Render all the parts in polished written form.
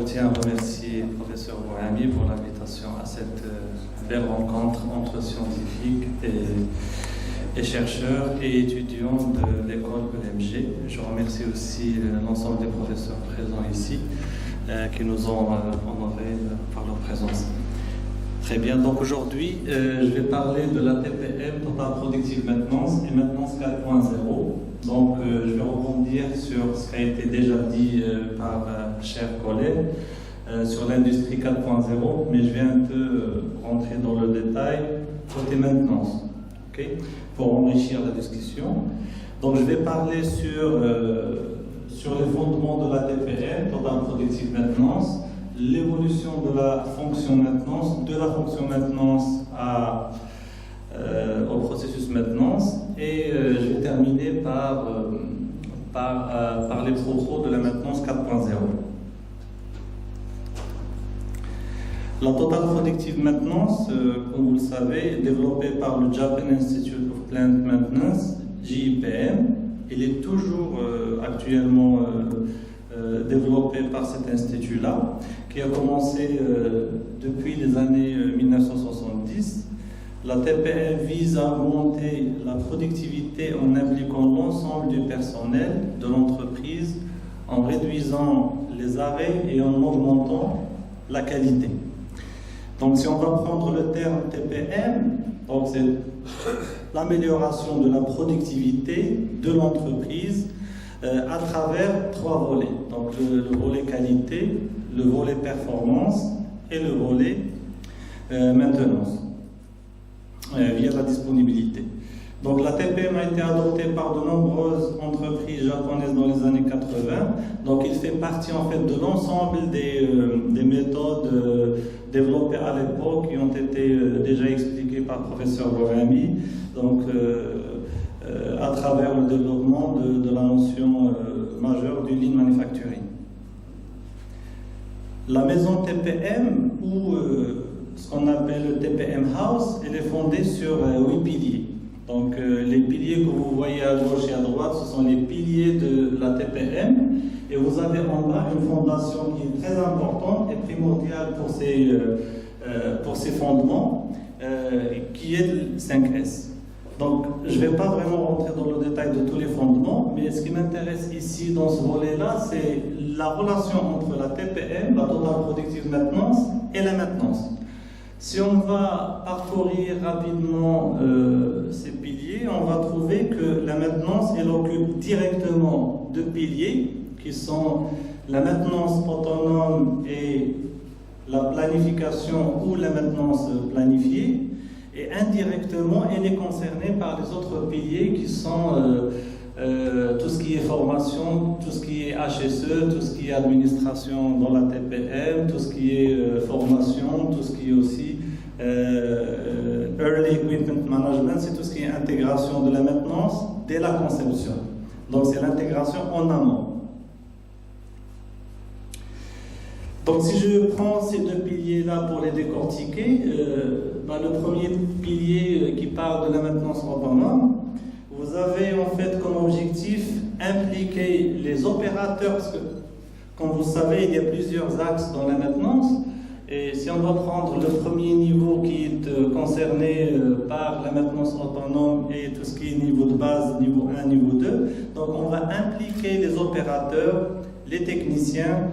je tiens à remercier le professeur Bouhami pour l'invitation à cette belle rencontre entre scientifiques et chercheurs et étudiants de l'école EMG. Je remercie aussi l'ensemble des professeurs présents ici qui nous ont honorés par leur présence. Très bien, donc aujourd'hui, je vais parler de la TPM, Total Predictive Maintenance, et Maintenance 4.0. Donc, je vais rebondir sur ce qui a été déjà dit par chers collègues sur l'industrie 4.0, mais je vais un peu rentrer dans le détail côté maintenance, okay, pour enrichir la discussion. Donc, je vais parler sur les fondements de la TPM, Total Predictive Maintenance, l'évolution de la fonction maintenance, au processus maintenance, et je vais terminer par les propos de la maintenance 4.0. La Total Predictive Maintenance, comme vous le savez, est développée par le Japan Institute of Plant Maintenance, JIPM. Il est toujours actuellement développé par cet institut-là, qui a commencé depuis les années 1970. La TPM vise à augmenter la productivité en impliquant l'ensemble du personnel de l'entreprise, en réduisant les arrêts et en augmentant la qualité. Donc si on va prendre le terme TPM, donc c'est l'amélioration de la productivité de l'entreprise à travers trois volets. Donc le volet qualité, le volet performance et le volet maintenance via la disponibilité. Donc la TPM a été adoptée par de nombreuses entreprises japonaises dans les années 80. Donc il fait partie en fait de l'ensemble des méthodes développées à l'époque qui ont été déjà expliquées par le professeur Bouhami. Donc à travers le développement de la notion majeure du Lean Manufacturing. La maison TPM, ou ce qu'on appelle le TPM House, elle est fondée sur 8 piliers. Donc les piliers que vous voyez à gauche et à droite, ce sont les piliers de la TPM, et vous avez en bas une fondation qui est très importante et primordiale pour ces fondements, qui est le 5S. Donc, je ne vais pas vraiment rentrer dans le détail de tous les fondements, mais ce qui m'intéresse ici dans ce volet-là, c'est la relation entre la TPM, la Total Predictive Maintenance, et la maintenance. Si on va parcourir rapidement ces piliers, on va trouver que la maintenance, elle occupe directement deux piliers, qui sont la maintenance autonome et la planification ou la maintenance planifiée. Et indirectement, elle est concernée par les autres piliers qui sont tout ce qui est formation, tout ce qui est HSE, tout ce qui est administration dans la TPM, tout ce qui est formation, tout ce qui est aussi Early Equipment Management, c'est tout ce qui est intégration de la maintenance dès la conception. Donc c'est l'intégration en amont. Donc si je prends ces deux piliers-là pour les décortiquer, le premier pilier qui parle de la maintenance autonome, vous avez en fait comme objectif impliquer les opérateurs, parce que comme vous savez, il y a plusieurs axes dans la maintenance, et si on va prendre le premier niveau qui est concerné par la maintenance autonome et tout ce qui est niveau de base, niveau 1, niveau 2, donc on va impliquer les opérateurs, les techniciens,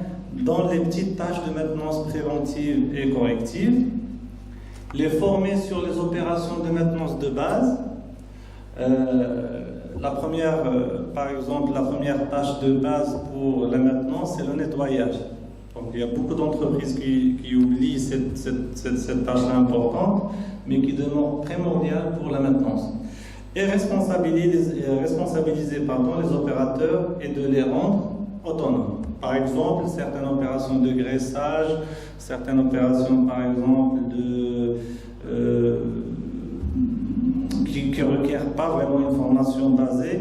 dans les petites tâches de maintenance préventive et corrective, les former sur les opérations de maintenance de base. La première, par exemple, la première tâche de base pour la maintenance, c'est le nettoyage. Donc il y a beaucoup d'entreprises qui oublient cette tâche importante, mais qui demeure primordiale pour la maintenance. Et responsabiliser les opérateurs et de les rendre autonomes. Par exemple, certaines opérations de graissage, certaines opérations, par exemple, qui ne requièrent pas vraiment une formation basée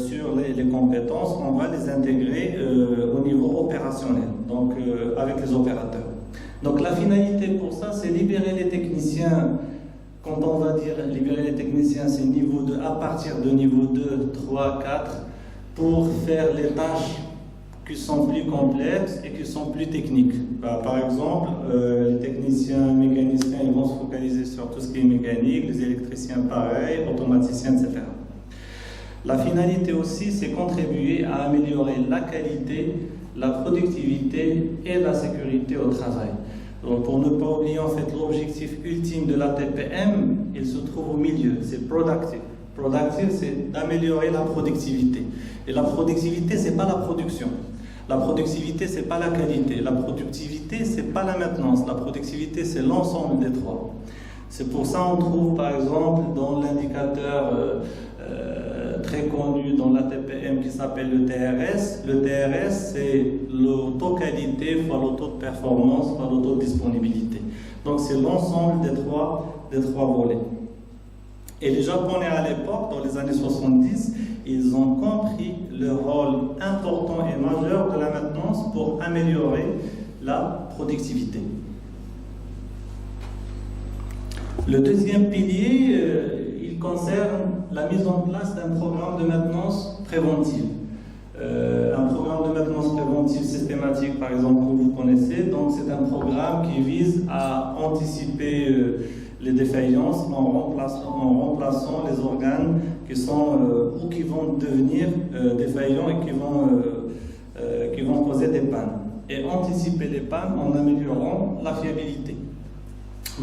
sur les compétences, on va les intégrer au niveau opérationnel, donc avec les opérateurs. Donc la finalité pour ça, c'est libérer les techniciens. Quand on va dire libérer les techniciens, c'est niveau 2, à partir de niveau 2, 3, 4, pour faire les tâches qui sont plus complexes et qui sont plus techniques. Par exemple, les techniciens mécaniciens ils vont se focaliser sur tout ce qui est mécanique, les électriciens pareil, automaticiens, etc. La finalité aussi, c'est contribuer à améliorer la qualité, la productivité et la sécurité au travail. Donc, pour ne pas oublier en fait l'objectif ultime de la TPM, il se trouve au milieu, c'est productive. Productive, c'est d'améliorer la productivité. Et la productivité, c'est pas la production. La productivité, c'est pas la qualité. La productivité, c'est pas la maintenance. La productivité, c'est l'ensemble des trois. C'est pour ça qu'on trouve par exemple dans l'indicateur très connu dans la TPM qui s'appelle le TRS. Le TRS, c'est le taux qualité fois le taux de performance fois le taux de disponibilité. Donc c'est l'ensemble des trois volets. Et les Japonais à l'époque, dans les années 70, ils ont compris le rôle important et majeur de la maintenance pour améliorer la productivité. Le deuxième pilier, il concerne la mise en place d'un programme de maintenance préventive. Un programme de maintenance préventive systématique, par exemple, que vous connaissez, donc c'est un programme qui vise à anticiper les défaillances en remplaçant les organes qui sont ou qui vont devenir défaillants et qui vont causer des pannes. Et anticiper les pannes en améliorant la fiabilité.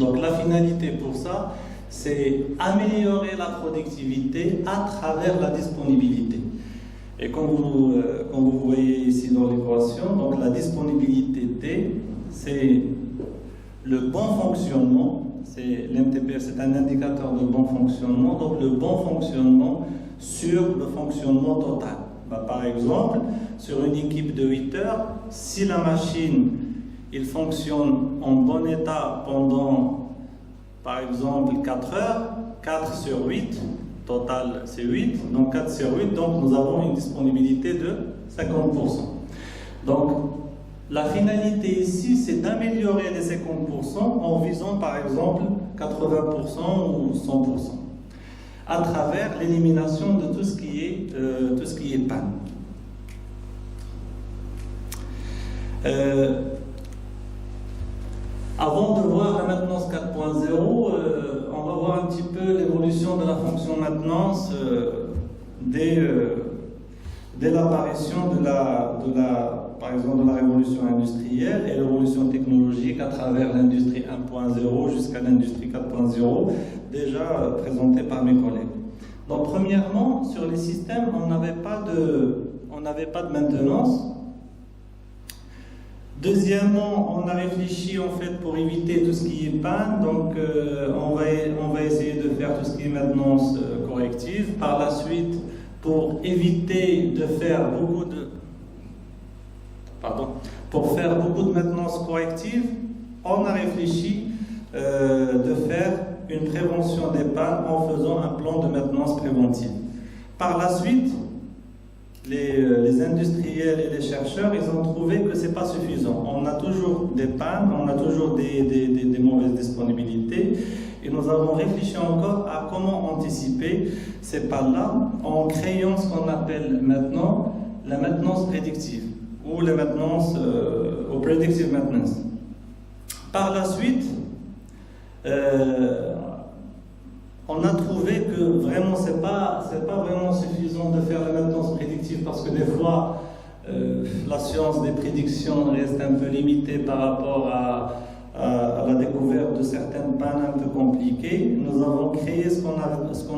Donc la finalité pour ça, c'est améliorer la productivité à travers la disponibilité. Et comme vous voyez ici dans l'équation, donc la disponibilité T, c'est le bon fonctionnement, c'est l'MTPF, c'est un indicateur de bon fonctionnement, donc le bon fonctionnement sur le fonctionnement total. Par exemple, sur une équipe de 8 heures, si la machine il fonctionne en bon état pendant, par exemple, 4 heures, 4 sur 8, total c'est 8, donc 4 sur 8, donc nous avons une disponibilité de 50%. Donc, la finalité ici, c'est d'améliorer les 50% en visant, par exemple, 80% ou 100%, à travers l'élimination de tout ce qui est panne. Avant de voir la maintenance 4.0, on va voir un petit peu l'évolution de la fonction maintenance dès l'apparition par exemple, de la révolution industrielle et l'évolution technologique à travers l'industrie 1.0 jusqu'à l'industrie 4.0, déjà présentée par mes collègues. Donc, premièrement, sur les systèmes, on n'avait pas de maintenance. Deuxièmement, on a réfléchi en fait pour éviter tout ce qui est panne, donc on va essayer de faire tout ce qui est maintenance corrective. Par la suite, pour éviter de faire beaucoup de maintenance corrective, on a réfléchi de faire une prévention des pannes en faisant un plan de maintenance préventive. Par la suite, les industriels et les chercheurs, ils ont trouvé que ce n'est pas suffisant. On a toujours des pannes, on a toujours des mauvaises disponibilités. Et nous avons réfléchi encore à comment anticiper ces pannes-là en créant ce qu'on appelle maintenant la maintenance prédictive ou la maintenance ou predictive maintenance. Par la suite, on a trouvé que vraiment c'est pas vraiment suffisant de faire la maintenance prédictive parce que des fois la science des prédictions reste un peu limitée par rapport à la découverte de certaines pannes un peu compliquées. Nous avons créé ce qu'on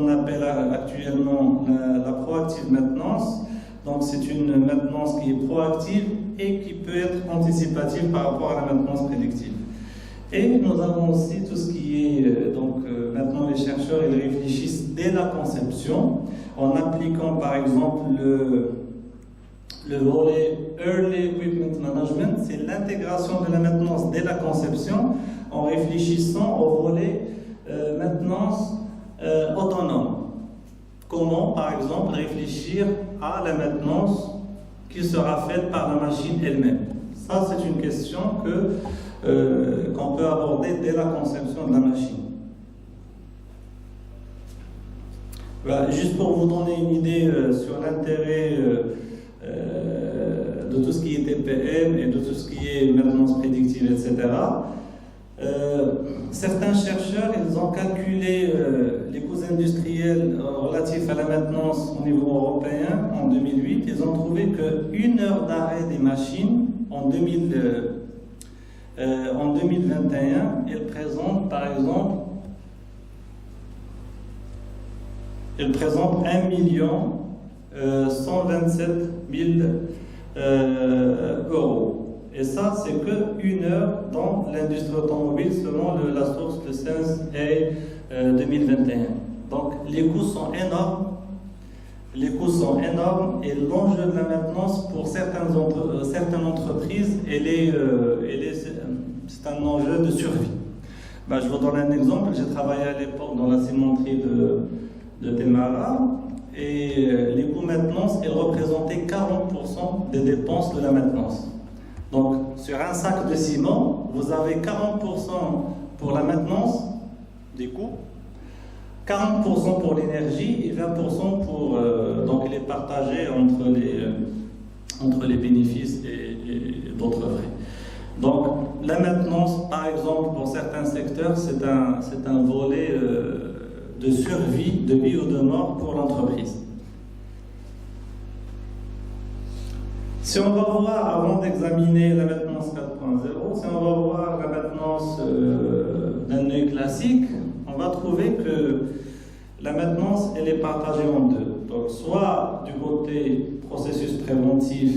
appelle actuellement la proactive maintenance. Donc c'est une maintenance qui est proactive et qui peut être anticipative par rapport à la maintenance prédictive. Et nous avons aussi tout ce qui est, maintenant les chercheurs ils réfléchissent dès la conception en appliquant par exemple le volet Early Equipment Management, c'est l'intégration de la maintenance dès la conception en réfléchissant au volet maintenance autonome. Comment par exemple réfléchir à la maintenance qui sera faite par la machine elle-même. Ça c'est une question qu'on peut aborder dès la conception de la machine. Voilà, juste pour vous donner une idée sur l'intérêt de de tout ce qui est TPM et de tout ce qui est maintenance prédictive, etc. Certains chercheurs, ils ont calculé les coûts industriels relatifs à la maintenance au niveau européen en 2008. Ils ont trouvé qu'une heure d'arrêt des machines en 2021, elle présente par exemple 1 127 000 euros. Et ça, c'est qu'une heure dans l'industrie automobile selon la source de Sense 2021. Donc, les coûts sont énormes. Les coûts sont énormes et l'enjeu de la maintenance pour certaines entreprises, c'est un enjeu de survie. Ben, je vous donne un exemple. J'ai travaillé à l'époque dans la cimenterie de Temara et les coûts maintenance, ils représentaient 40% des dépenses de la maintenance. Donc, sur un sac de ciment, vous avez 40% pour la maintenance des coûts, 40% pour l'énergie et 20% pour... donc, il est partagé entre les bénéfices et d'autres frais. Donc, la maintenance, par exemple, pour certains secteurs, c'est un volet de survie, de vie ou de mort pour l'entreprise. Si on va voir, avant d'examiner la maintenance 4.0, si on va voir la maintenance d'un œil classique, on va trouver que la maintenance, elle est partagée en deux. Donc, soit du côté processus préventif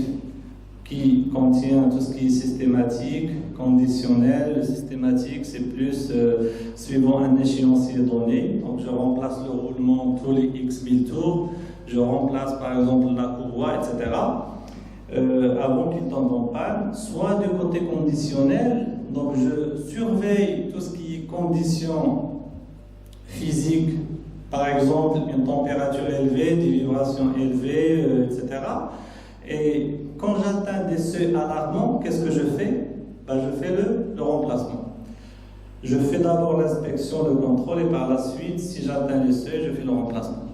qui contient tout ce qui est systématique, conditionnel. Le systématique, c'est plus suivant un échéancier donné. Donc, je remplace le roulement tous les X 1000 tours. Je remplace par exemple la courroie, etc. Avant qu'il tombe en panne, soit du côté conditionnel, donc je surveille tout ce qui est conditions physiques, par exemple une température élevée, des vibrations élevées, etc. Et quand j'atteins des seuils alarmants, qu'est-ce que je fais? Je fais le remplacement. Je fais d'abord l'inspection, le contrôle, et par la suite, si j'atteins les seuils, je fais le remplacement.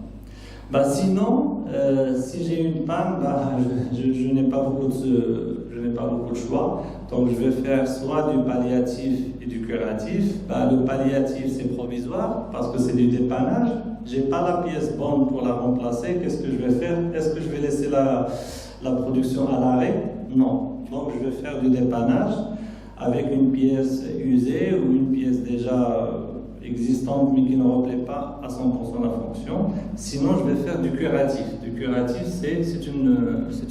Sinon, si j'ai une panne, je n'ai pas beaucoup de choix. Donc, je vais faire soit du palliatif et du curatif. Le palliatif, c'est provisoire parce que c'est du dépannage. Je n'ai pas la pièce bonne pour la remplacer. Qu'est-ce que je vais faire? Est-ce que je vais laisser la production à l'arrêt? Non. Donc, je vais faire du dépannage avec une pièce usée ou une pièce déjà existante mais qui ne replaît pas à 100% la fonction. Sinon, je vais faire du curatif. Du curatif, c'est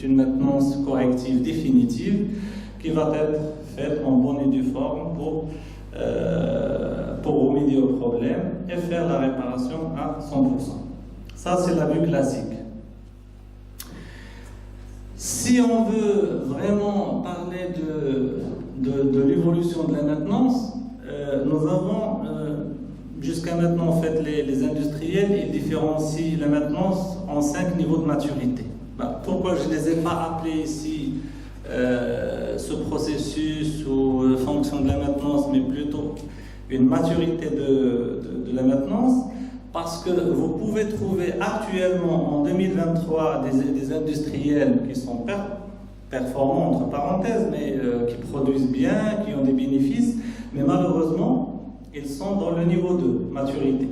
une maintenance corrective définitive qui va être faite en bonne et due forme pour remédier au problème et faire la réparation à 100%. Ça, c'est la vue classique. Si on veut vraiment parler de l'évolution de la maintenance, nous avons jusqu'à maintenant, en fait, les industriels, ils différencient la maintenance en 5 niveaux de maturité. Pourquoi je ne les ai pas appelés ici ce processus ou fonction de la maintenance, mais plutôt une maturité de la maintenance? Parce que vous pouvez trouver actuellement en 2023 des industriels qui sont performants, entre parenthèses, mais qui produisent bien, qui ont des bénéfices, mais malheureusement, ils sont dans le niveau 2, maturité.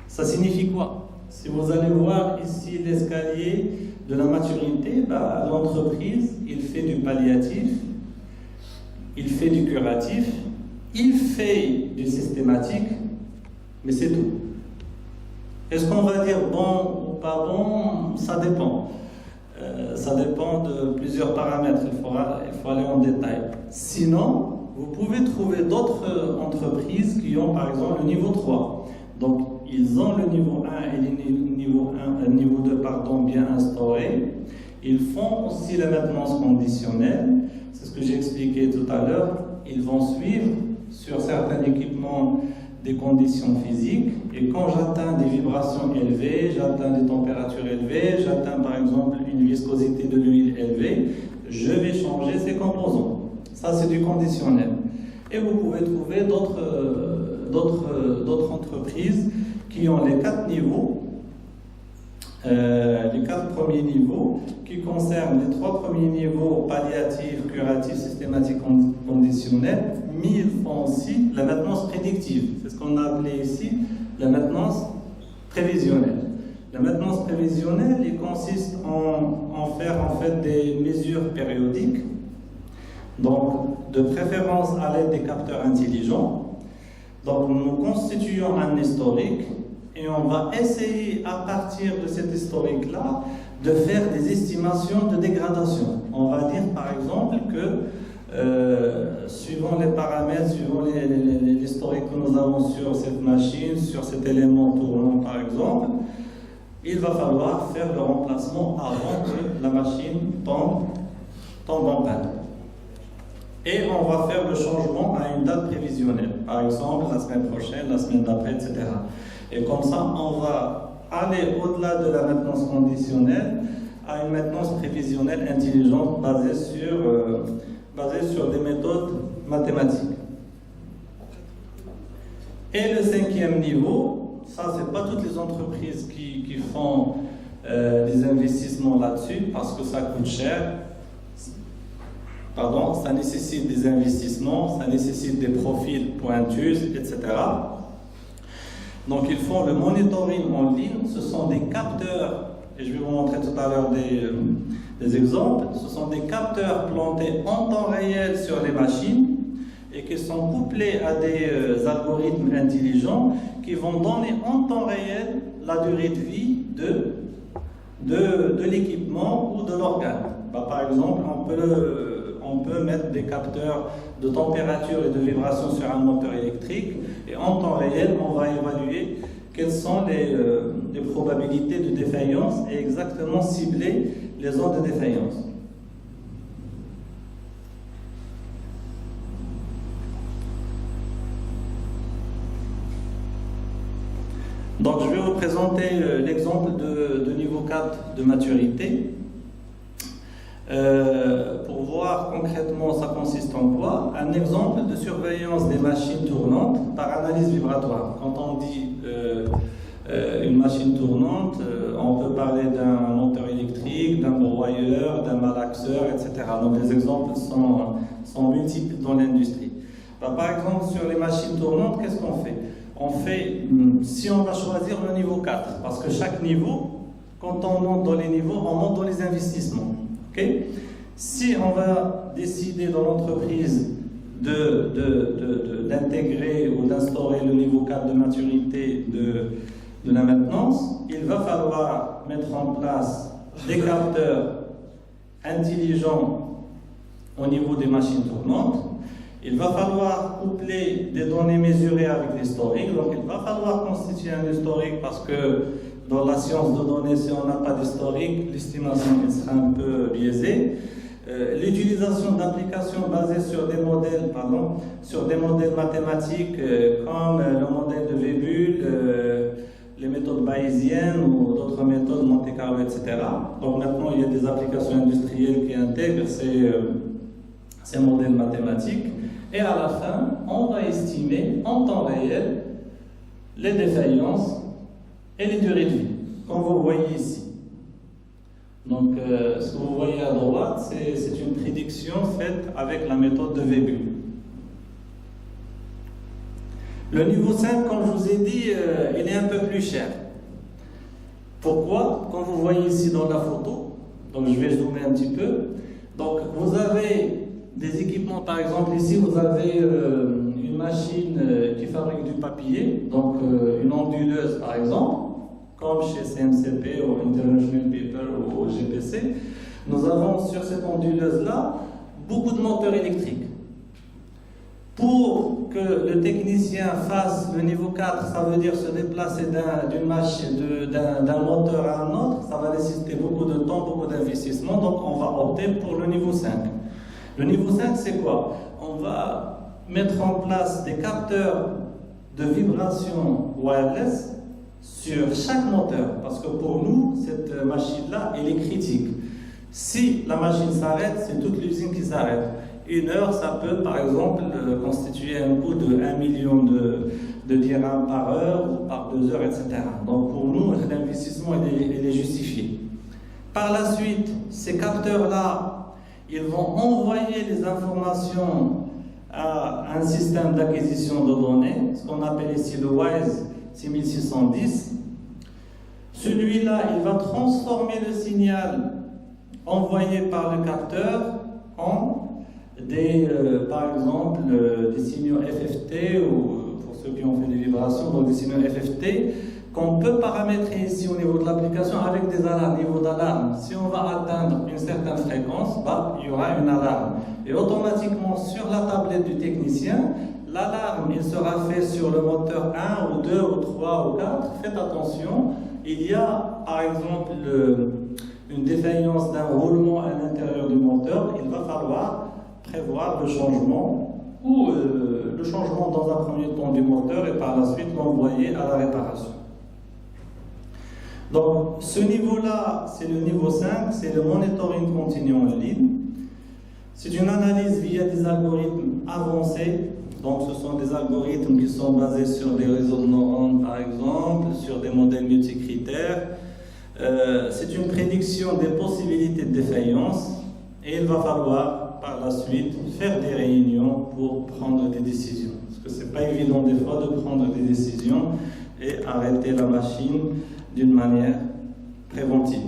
Ça signifie quoi? Si vous allez voir ici l'escalier de la maturité, l'entreprise, il fait du palliatif, il fait du curatif, il fait du systématique, mais c'est tout. Est-ce qu'on va dire bon ou pas bon? Ça dépend. Ça dépend de plusieurs paramètres, il faut aller en détail. Sinon, vous pouvez trouver d'autres entreprises qui ont par exemple le niveau 3. Donc, ils ont le niveau 1 et le niveau 2 bien instauré. Ils font aussi la maintenance conditionnelle. C'est ce que j'ai expliqué tout à l'heure. Ils vont suivre sur certains équipements des conditions physiques. Et quand j'atteins des vibrations élevées, j'atteins des températures élevées, j'atteins par exemple une viscosité de l'huile élevée, je vais changer ces composants. Ça, c'est du conditionnel. Et vous pouvez trouver d'autres entreprises qui ont les 4 niveaux les 4 premiers niveaux qui concernent les 3 premiers niveaux palliatifs, curatifs, systématiques, conditionnels, mais ils font aussi la maintenance prédictive. C'est ce qu'on a appelé ici la maintenance prévisionnelle. La maintenance prévisionnelle, il consiste en faire en fait des mesures périodiques, donc de préférence à l'aide des capteurs intelligents. Donc nous constituons un historique et on va essayer à partir de cet historique-là de faire des estimations de dégradation. On va dire par exemple que suivant les paramètres, suivant l'historique que nous avons sur cette machine, sur cet élément tournant par exemple, il va falloir faire le remplacement avant que la machine tombe en panne. Et on va faire le changement à une date prévisionnelle, par exemple la semaine prochaine, la semaine d'après, etc. Et comme ça, on va aller au-delà de la maintenance conditionnelle à une maintenance prévisionnelle intelligente basée sur des méthodes mathématiques. Et le 5e niveau, ça c'est pas toutes les entreprises qui font des investissements là-dessus parce que ça coûte cher. Pardon, ça nécessite des investissements, ça nécessite des profils pointus, etc. Donc ils font le monitoring en ligne, ce sont des capteurs, et je vais vous montrer tout à l'heure des exemples, ce sont des capteurs plantés en temps réel sur les machines et qui sont couplés à des algorithmes intelligents qui vont donner en temps réel la durée de vie de l'équipement ou de l'organe. Par exemple, on peut mettre des capteurs de température et de vibration sur un moteur électrique et en temps réel, on va évaluer quelles sont les probabilités de défaillance et exactement cibler les zones de défaillance. Donc je vais vous présenter l'exemple de niveau 4 de maturité. Pour voir concrètement ça consiste en quoi. Un exemple de surveillance des machines tournantes par analyse vibratoire. Quand on dit une machine tournante, on peut parler d'un moteur électrique, d'un broyeur, d'un malaxeur, etc. Donc les exemples sont multiples dans l'industrie. Par exemple, sur les machines tournantes, qu'est-ce qu'on fait? Si on va choisir le niveau 4, parce que chaque niveau, quand on monte dans les niveaux, on monte dans les investissements. Okay? Si on va décider dans l'entreprise d'intégrer ou d'instaurer le niveau 4 de maturité de la maintenance, il va falloir mettre en place des capteurs intelligents au niveau des machines tournantes. Il va falloir coupler des données mesurées avec l'historique. Donc il va falloir constituer un historique parce que dans la science de données, si on n'a pas d'historique, l'estimation sera un peu biaisée. L'utilisation d'applications basées sur des modèles mathématiques comme le modèle de Weibull, les méthodes bayésiennes ou d'autres méthodes, Monte Carlo, etc. Donc maintenant, il y a des applications industrielles qui intègrent ces modèles mathématiques. Et à la fin, on va estimer en temps réel les défaillances et les durées de vie, comme vous voyez ici. Donc, ce que vous voyez à droite, c'est une prédiction faite avec la méthode de Weibull. Le niveau 5, comme je vous ai dit, il est un peu plus cher. Pourquoi? Comme vous voyez ici dans la photo, donc je vais zoomer un petit peu. Donc, vous avez des équipements, par exemple ici, vous avez une machine qui fabrique du papier, donc une onduleuse par exemple, comme chez CMCP ou International Paper ou GPC. Nous avons sur cette onduleuse-là beaucoup de moteurs électriques. Pour que le technicien fasse le niveau 4, ça veut dire se déplacer d'une machine, d'un moteur à un autre, ça va nécessiter beaucoup de temps, beaucoup d'investissement, donc on va opter pour le niveau 5. Le niveau 5, c'est quoi? On va mettre en place des capteurs de vibration wireless sur chaque moteur, parce que pour nous, cette machine-là, elle est critique. Si la machine s'arrête, c'est toute l'usine qui s'arrête. une heure, ça peut par exemple constituer un coût de 1 million de dirhams par heure ou par 2 heures, etc. Donc pour nous, l'investissement il est justifié. Par la suite, ces capteurs-là, ils vont envoyer les informations à un système d'acquisition de données, ce qu'on appelle ici le WISE 6610. Celui-là, il va transformer le signal envoyé par le capteur en par exemple, des signaux FFT, ou pour ceux qui ont fait des vibrations, donc des signaux FFT, qu'on peut paramétrer ici au niveau de l'application avec des alarmes, niveau d'alarme. Si on va atteindre une certaine fréquence, il y aura une alarme. Et automatiquement, sur la tablette du technicien, l'alarme, il sera fait sur le moteur 1 ou 2 ou 3 ou 4. Faites attention, il y a par exemple une défaillance d'un roulement à l'intérieur du moteur. Il va falloir prévoir le changement ou le changement dans un premier temps du moteur et par la suite l'envoyer à la réparation. Donc ce niveau-là, c'est le niveau 5, c'est le monitoring continu en ligne. C'est une analyse via des algorithmes avancés. Donc ce sont des algorithmes qui sont basés sur des réseaux de neurones par exemple, sur des modèles multicritères. C'est une prédiction des possibilités de défaillance et il va falloir par la suite faire des réunions pour prendre des décisions. Parce que c'est pas évident des fois de prendre des décisions et arrêter la machine d'une manière préventive.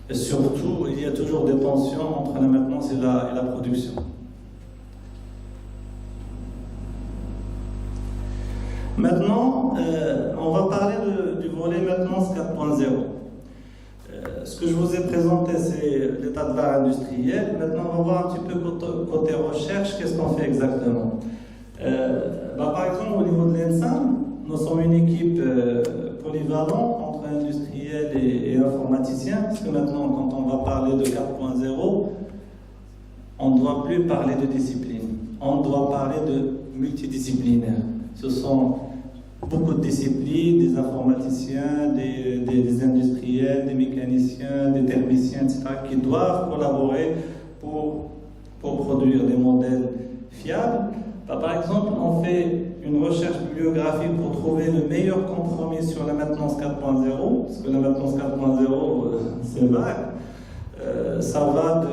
Et surtout, il y a toujours des tensions entre la maintenance et la production. Maintenant, on va parler du volet maintenance 4.0. Ce que je vous ai présenté, c'est l'état de l'art industriel. Maintenant, on va voir un petit peu côté recherche, qu'est-ce qu'on fait exactement. Par exemple, au niveau de l'ENSAM, nous sommes une équipe polyvalente entre industriels et informaticiens, parce que maintenant, quand on va parler de 4.0, on ne doit plus parler de discipline, on doit parler de multidisciplinaire. Ce sont beaucoup de disciplines, des informaticiens, des industriels, des mécaniciens, des thermiciens, etc., qui doivent collaborer pour produire des modèles fiables. Par exemple, on fait une recherche bibliographique pour trouver le meilleur compromis sur la maintenance 4.0, parce que la maintenance 4.0, c'est vague. Ça va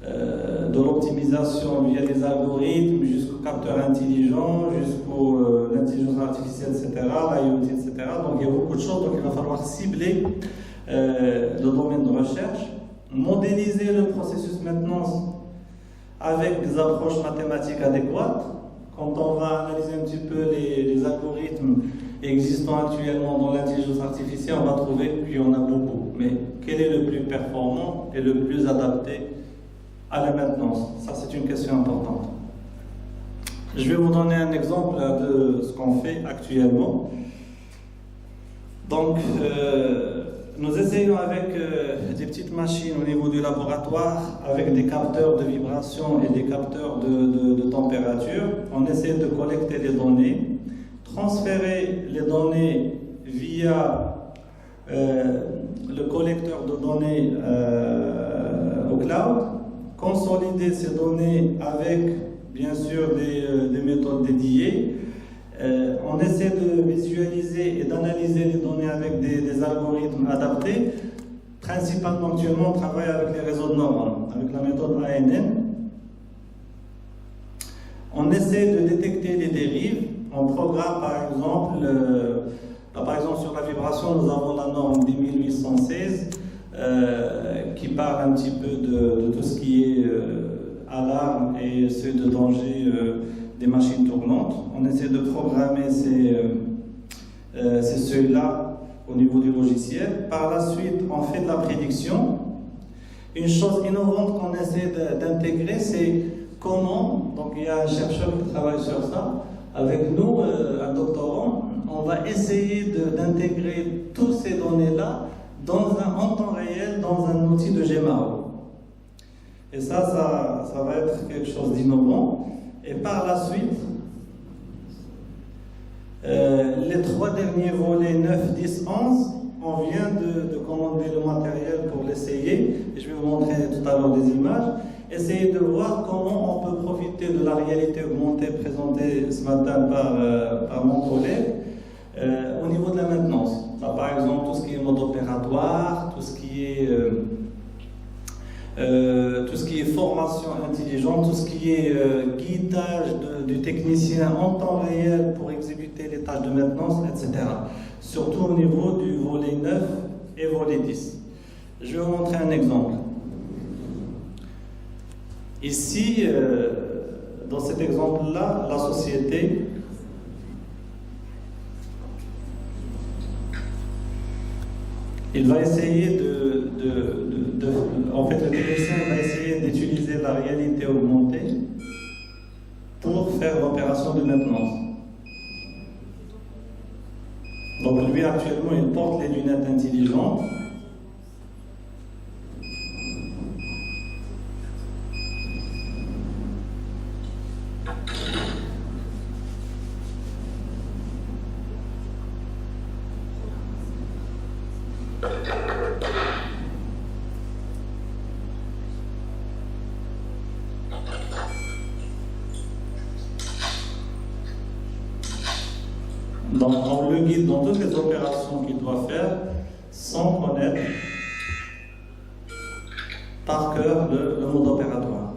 de l'optimisation via les algorithmes jusqu'au capteur intelligent, jusqu'au l'intelligence artificielle, etc., l'IoT, etc. Donc il y a beaucoup de choses, donc il va falloir cibler le domaine de recherche, modéliser le processus maintenance avec des approches mathématiques adéquates. Quand on va analyser un petit peu les algorithmes existants actuellement dans l'intelligence artificielle, on va trouver qu'il y en a beaucoup. Mais quel est le plus performant et le plus adapté à la maintenance? Ça, c'est une question importante. Je vais vous donner un exemple de ce qu'on fait actuellement. Donc, nous essayons avec des petites machines au niveau du laboratoire, avec des capteurs de vibration et des capteurs de température. On essaie de collecter les données, transférer les données via le collecteur de données au cloud, consolider ces données avec, bien sûr, des méthodes dédiées. On essaie de visualiser et d'analyser les données avec des algorithmes adaptés. Principalement, actuellement, on travaille avec les réseaux de neurones, avec la méthode ANN. On essaie de détecter les dérives. On programme, par exemple, sur la vibration, nous avons la norme 10816 qui parle un petit peu de tout ce qui est alarme et ceux de danger des machines tournantes. On essaie de programmer ces seuils-là au niveau du logiciel. Par la suite, on fait de la prédiction. Une chose innovante qu'on essaie d'intégrer, c'est comment, donc il y a un chercheur qui travaille sur ça, avec nous, un doctorant, on va essayer d'intégrer toutes ces données-là en temps réel dans un outil de GMAO. Et ça va être quelque chose d'innovant. Et par la suite, les 3 derniers volets, 9, 10, 11, on vient de commander le matériel pour l'essayer. Et je vais vous montrer tout à l'heure des images. essayez de voir comment on peut profiter de la réalité augmentée présentée ce matin par mon collègue au niveau de la maintenance. Par exemple, tout ce qui est mode opératoire, tout ce qui est formation intelligente, tout ce qui est guidage du technicien en temps réel pour exécuter les tâches de maintenance, etc. Surtout au niveau du volet 9 et volet 10. Je vais vous montrer un exemple. Ici, dans cet exemple-là, la société il va essayer en fait, le technicien va essayer d'utiliser la réalité augmentée pour faire l'opération de maintenance. Donc lui, actuellement, il porte les lunettes intelligentes. Donc, on le guide dans toutes les opérations qu'il doit faire sans connaître par cœur le mode opératoire.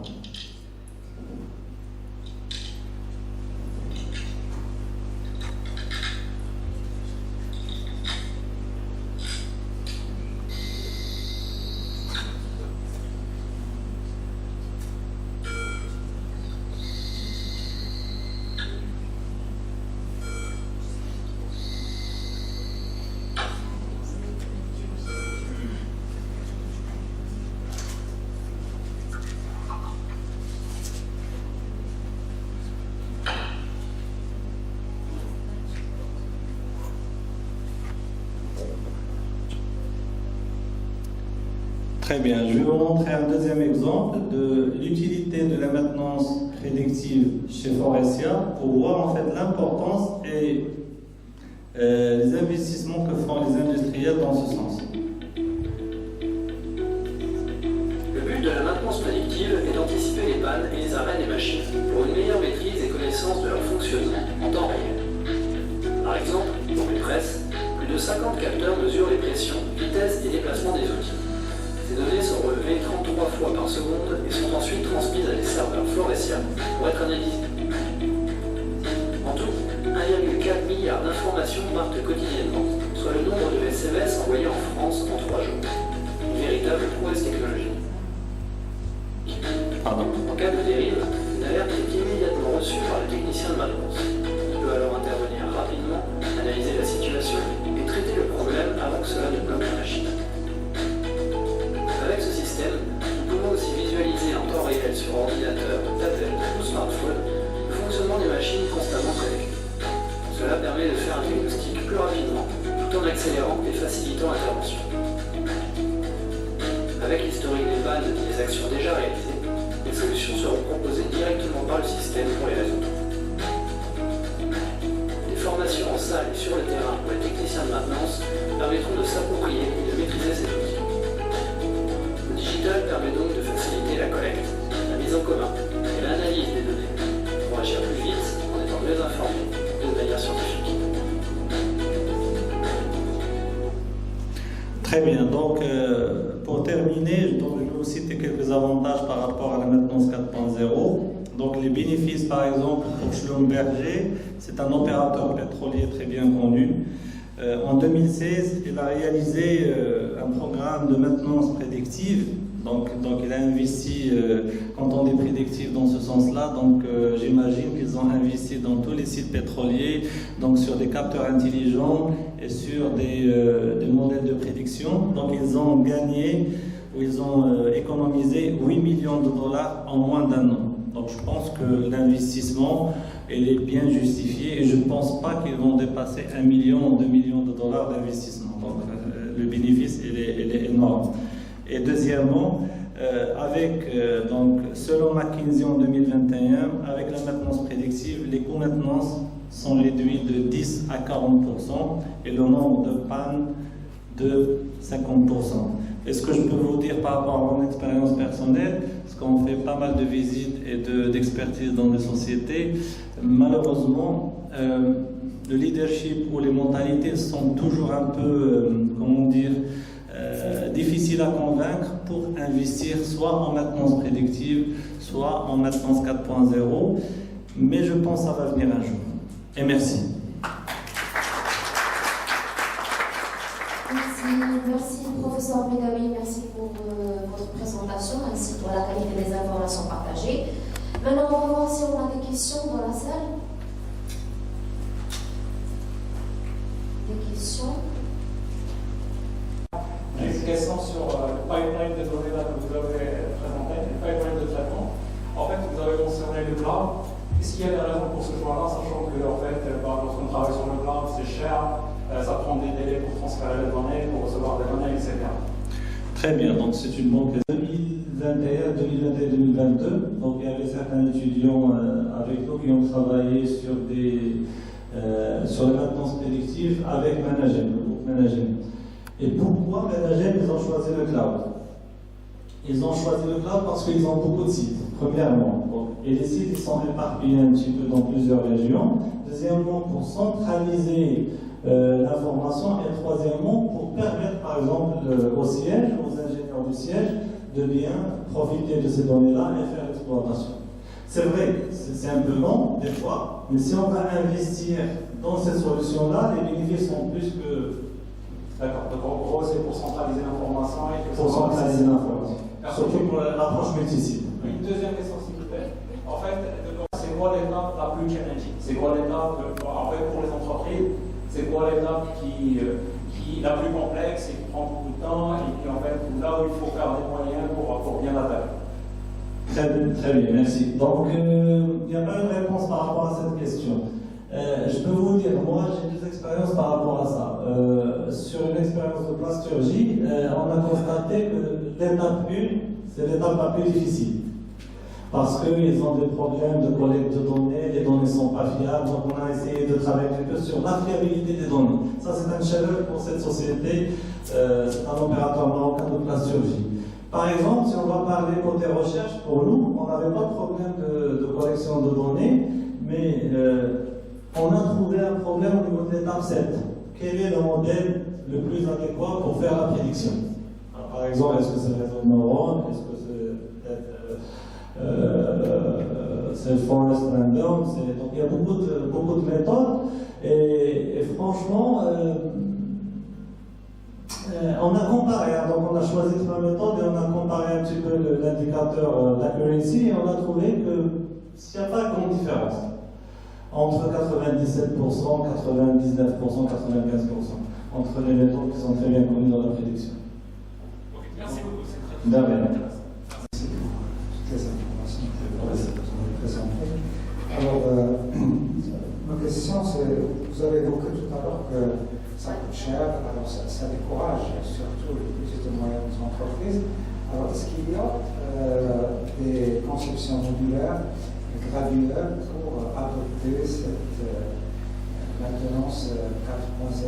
Très bien, je vais vous montrer un deuxième exemple de l'utilité de la maintenance prédictive chez Faurecia pour voir en fait l'importance et les investissements que font les industriels dans ce sens. Le but de la maintenance prédictive est d'anticiper les pannes et les arrêts des machines pour une meilleure maîtrise et connaissance de leur fonctionnement en temps réel. Par exemple, pour une presse, plus de 50 capteurs mesurent les pressions, vitesses et déplacements des outils. Ces données sont relevées 33 fois par seconde et sont ensuite transmises à des serveurs Faurecia pour être analysées. En tout, 1,4 milliard d'informations partent quotidiennement, soit le nombre de SMS envoyés en France en 3 jours. Une véritable prouesse technologique. En cas de dérive, une alerte est immédiatement reçue par le technicien de maintenance. Il peut alors intervenir rapidement, analyser la situation et traiter le problème avant que cela ne bloque la machine. Avec ce système, nous pouvons aussi visualiser en temps réel sur ordinateur, tablette ou smartphone le fonctionnement des machines constamment connectées. Cela permet de faire un diagnostic plus rapidement, tout en accélérant et facilitant l'intervention. Avec l'historique des pannes et des actions déjà réalisées, les solutions seront proposées directement par le système pour les résoudre. Les formations en salle et sur le terrain pour les techniciens de maintenance permettront de s'approprier et de maîtriser ces outils. Le digital permet donc de faciliter la collecte, la mise en commun et l'analyse des données pour agir plus vite en étant mieux informé de manière scientifique. Très bien, donc pour terminer, je vais vous citer quelques avantages par rapport à la maintenance 4.0. Donc les bénéfices, par exemple, pour Schlumberger, c'est un opérateur pétrolier très bien connu. En 2016, il a réalisé un programme de maintenance prédictive. Donc il a investi, quand on dit prédictif dans ce sens-là, donc j'imagine qu'ils ont investi dans tous les sites pétroliers, donc sur des capteurs intelligents et sur des modèles de prédiction. Donc ils ont gagné, ou ils ont économisé 8 millions de dollars en moins d'un an. Donc je pense que l'investissement il est bien justifié et je ne pense pas qu'ils vont dépasser 1 million ou 2 millions de dollars d'investissement. Donc le bénéfice il est énorme. Et deuxièmement, donc, selon McKinsey en 2021, avec la maintenance prédictive, les coûts de maintenance sont réduits de 10 à 40% et le nombre de pannes de 50%. Et ce que je peux vous dire par rapport à mon expérience personnelle, ce qu'on fait pas mal de visites et d'expertises dans des sociétés, malheureusement, le leadership ou les mentalités sont toujours un peu, comment dire, difficiles à convaincre pour investir soit en maintenance prédictive, soit en maintenance 4.0. Mais je pense que ça va venir un jour. Et merci. Merci professeur Bedaoui, merci pour votre présentation ainsi pour la qualité des informations partagées. Maintenant, on va voir si on a des questions dans la salle. Des questions? Une question sur le pipeline de données là que vous avez présenté, le pipeline de traitement. En fait, vous avez mentionné le cloud. Est-ce qu'il y a des raisons pour ce choix-là, sachant que en fait, lorsqu'on travaille sur le cloud, c'est cher, ça prend des délais pour transférer les données, pour recevoir des données, etc. Très bien, donc c'est une bonne question. 2021, 2021, 2022, donc il y avait certains étudiants avec nous qui ont travaillé sur la maintenance prédictive avec Managem, le groupe Managem. Et pourquoi Managem, ils ont choisi le cloud? Ils ont choisi le cloud parce qu'ils ont beaucoup de sites, premièrement. Et les sites, ils sont éparpillés un petit peu dans plusieurs régions. Deuxièmement, pour centraliser l'information. Et troisièmement, pour permettre, par exemple, au siège, aux ingénieurs du siège, de bien profiter de ces données-là et faire l'exploitation. C'est vrai, c'est un peu long, des fois, mais si on va investir dans ces solutions-là, les bénéfices sont plus que... D'accord, donc en gros, c'est pour centraliser l'information et que pour centraliser l'information. Surtout pour la l'approche multisite. Une deuxième question, s'il vous plaît. En fait, c'est quoi l'étape la plus challenging? C'est quoi l'étape, en fait, pour les entreprises, c'est quoi l'étape qui la plus complexe et qui prend beaucoup de temps et puis en fait, là où il faut faire des moyens pour bien l'atteindre? Très bien, merci. Donc, il n'y a pas une réponse par rapport à cette question. Je peux vous dire, moi j'ai des expériences par rapport à ça. Sur une expérience de plasturgie, on a constaté que l'étape 1, c'est l'étape la plus difficile. Parce qu'ils ont des problèmes de collecte de données, les données ne sont pas fiables, donc on a essayé de travailler un peu sur la fiabilité des données. Ça c'est un challenge pour cette société, c'est un opérateur marocain de plasturgie. Par exemple, si on va parler côté recherche, pour nous, on n'avait pas de problème de collection de données, mais on a trouvé un problème au niveau de l'étape 7. Quel est le modèle le plus adéquat pour faire la prédiction? Alors, par exemple, est-ce que c'est le réseau de neurones? Est-ce que c'est peut-être c'est le Forest Random? Donc il y a beaucoup de méthodes et franchement, on a comparé, donc on a choisi 3 méthodes et on a comparé un petit peu l'indicateur d'accuracy et on a trouvé qu'il n'y a pas grande différence entre 97%, 99%, 95%, entre les méthodes qui sont très bien connues dans la prédiction. Okay, merci beaucoup, c'est très intéressant. Merci pour toutes les informations que vous avez présentées. Alors, ma question, c'est, vous avez évoqué tout à l'heure que ça coûte cher, alors ça décourage surtout les petites et moyennes entreprises. Alors, est-ce qu'il y a des conceptions modulaires graduelles pour adopter cette maintenance 4.0?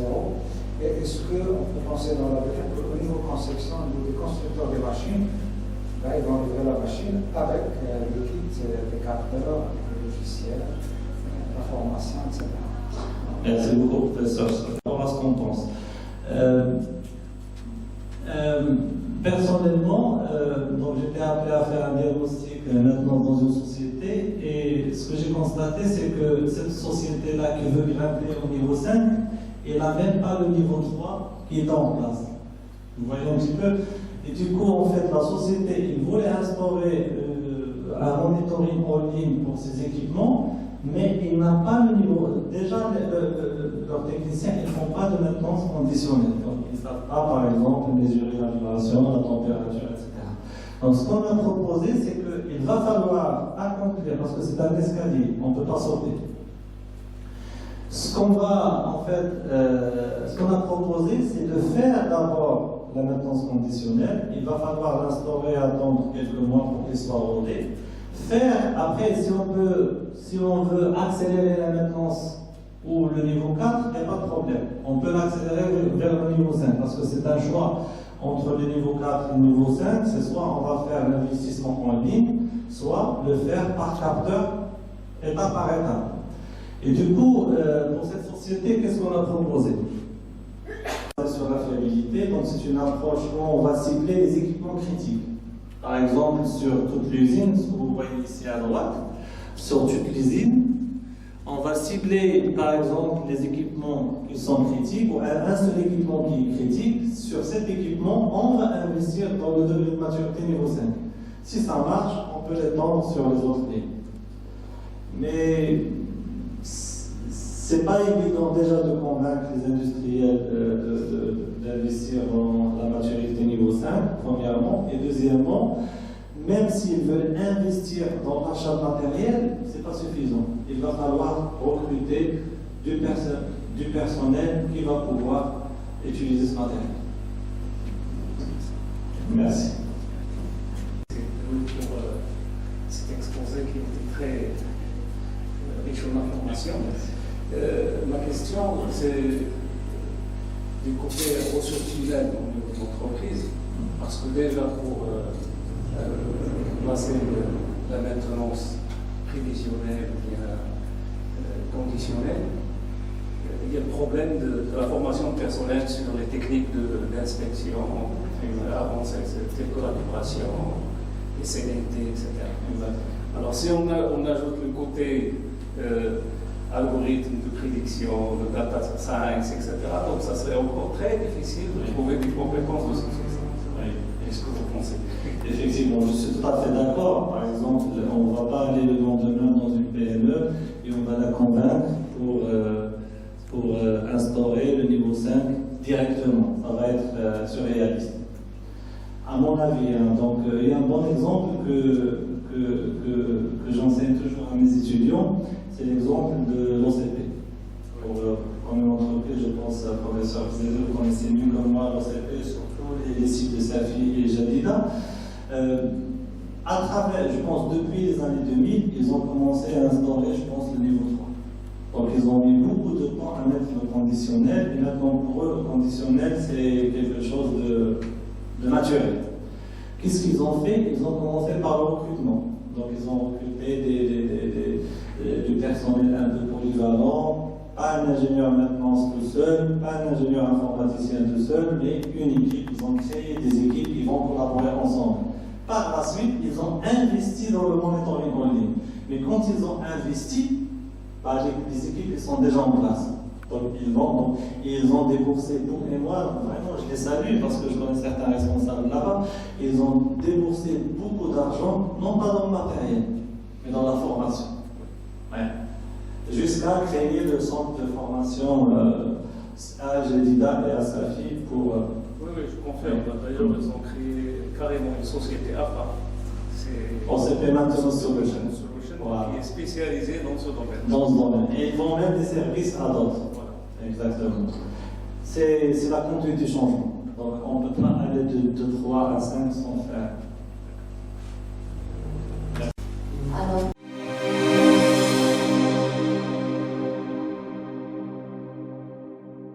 Et est-ce qu'on peut penser dans l'avenir qu'au niveau conception, au niveau des constructeurs des machines, là, ils vont livrer la machine avec le kit des capteurs, le logiciel, la formation, etc. Merci beaucoup, professeur. Par rapport à ce qu'on pense. Personnellement, donc j'étais appelé à faire un diagnostic maintenant dans une société et ce que j'ai constaté, c'est que cette société-là qui veut grimper au niveau 5, elle n'a même pas le niveau 3 qui est en place. Vous voyez un petit peu? Et du coup, en fait, la société, il voulait instaurer un monitoring en ligne pour ses équipements, mais il n'a pas le niveau. Déjà, leurs techniciens, ils ne font pas de maintenance conditionnelle. Donc, ils ne savent pas, par exemple, mesurer la vibration, la température, etc. Donc, ce qu'on a proposé, c'est qu'il va falloir accomplir, parce que c'est un escalier, on ne peut pas sauter. Ce qu'on va, en fait, ce qu'on a proposé, c'est de faire d'abord la maintenance conditionnelle. Il va falloir l'instaurer, attendre quelques mois pour qu'il soit rodé. Faire, après, si on veut accélérer la maintenance ou le niveau 4, il n'y a pas de problème. On peut l'accélérer vers le niveau 5 parce que c'est un choix entre le niveau 4 et le niveau 5, c'est soit on va faire l'investissement en ligne, soit le faire par capteur, étape par étape. Et du coup, pour cette société, qu'est-ce qu'on a proposé? Sur la fiabilité, donc c'est une approche où on va cibler les équipements critiques. Par exemple, sur toute l'usine, ce que vous voyez ici à droite, sur toute l'usine, on va cibler par exemple les équipements qui sont critiques ou un seul équipement qui est critique. Sur cet équipement, on va investir dans le degré de maturité niveau 5. Si ça marche, on peut l'étendre sur les autres lignes. Mais c'est pas évident déjà de convaincre les industriels d'investir dans la maturité niveau 5, premièrement, et deuxièmement, même s'ils veulent investir dans l'achat de matériel, ce n'est pas suffisant. Il va falloir recruter du personnel qui va pouvoir utiliser ce matériel. Merci. Pour cet exposé qui était très riche en informations. Ma question, c'est du côté ressources humaines de l'entreprise, parce que déjà pour placer la maintenance prévisionnelle ou bien conditionnelle, il y a le problème de la formation personnelle sur les techniques d'inspection avancées, telles que la vibration, les CNT, etc. Alors si on ajoute le côté algorithme de prédiction, de data science, etc., donc ça serait encore très difficile de trouver des compétences de succès. Est-ce que vous pensez? Effectivement, je suis tout à fait d'accord. Par exemple, on ne va pas aller le lendemain dans une PME et on va la convaincre pour instaurer le niveau 5 directement. Ça va être surréaliste. À mon avis, hein, donc, il y a un bon exemple que j'enseigne toujours à mes étudiants, c'est l'exemple de l'OCP. Comme une entreprise, je pense, professeur, vous connaissez mieux que moi l'OCP, surtout les sites de Safi et Jadida. À travers, je pense, depuis les années 2000, ils ont commencé à instaurer, je pense, le niveau 3. Donc ils ont mis beaucoup de temps à mettre le conditionnel, et maintenant pour eux, le conditionnel, c'est quelque chose de naturel. Qu'est-ce qu'ils ont fait? Ils ont commencé par le recrutement. Donc ils ont recruté du personnel un peu polyvalent, pas un ingénieur maintenance tout seul, pas un ingénieur informaticien tout seul, mais une équipe. Ils ont créé des équipes qui vont collaborer ensemble. Par la suite, ils ont investi dans le monitoring en ligne. Mais quand ils ont investi, les équipes ils sont déjà en place. Donc ils ont déboursé beaucoup, et moi vraiment je les salue parce que je connais certains responsables là-bas, ils ont déboursé beaucoup d'argent, non pas dans le matériel, mais dans la formation. Ouais. Jusqu'à créer le centre de formation à Jadida et à Safi pour... Oui, je confirme. D'ailleurs, ils ont créé carrément une société à part. OCP Maintenance Solutions. Voilà. Qui est spécialisée dans ce domaine. Dans ce domaine. Et ils vont mettre des services à d'autres. Voilà. Exactement. C'est la conduite du changement. Donc on ne peut pas aller de 3 à 5 sans faire